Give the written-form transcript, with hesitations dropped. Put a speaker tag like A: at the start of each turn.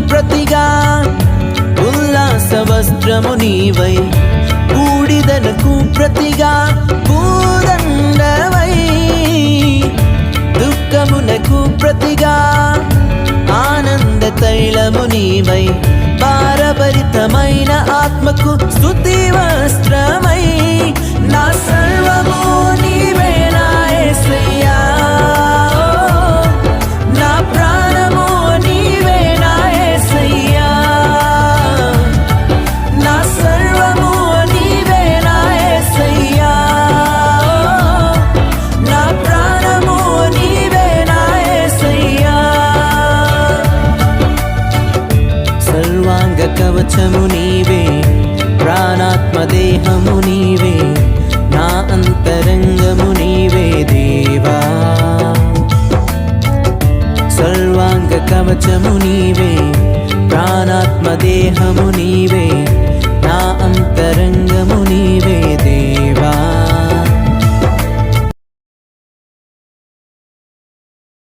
A: ప్రతిగా ఉల్లాస వస్త్రము నీవై, బూడిదలకు ప్రతిగా పూదండవై, దుఃఖమునకు ప్రతిగా ఆనంద తైలము నీవై, భారభరితమైన ఆత్మకు స్తుతి వస్త్రమై, నా సర్వము నీవే నా యేసయ్యా, నా ప్రాణము నీవే నా యేసయ్యా, నా సర్వము నీవే నా యేసయ్యా, నా ప్రాణము నీవే నా యేసయ్యా. సర్వాంగ కవచము నీవే, ప్రాణాత్మ దేహము నీవే, నా అంతరంగము నీవే దేవా. సర్వాంగ కవచము నీవే, ప్రాణాత్మ దేహము నీవే,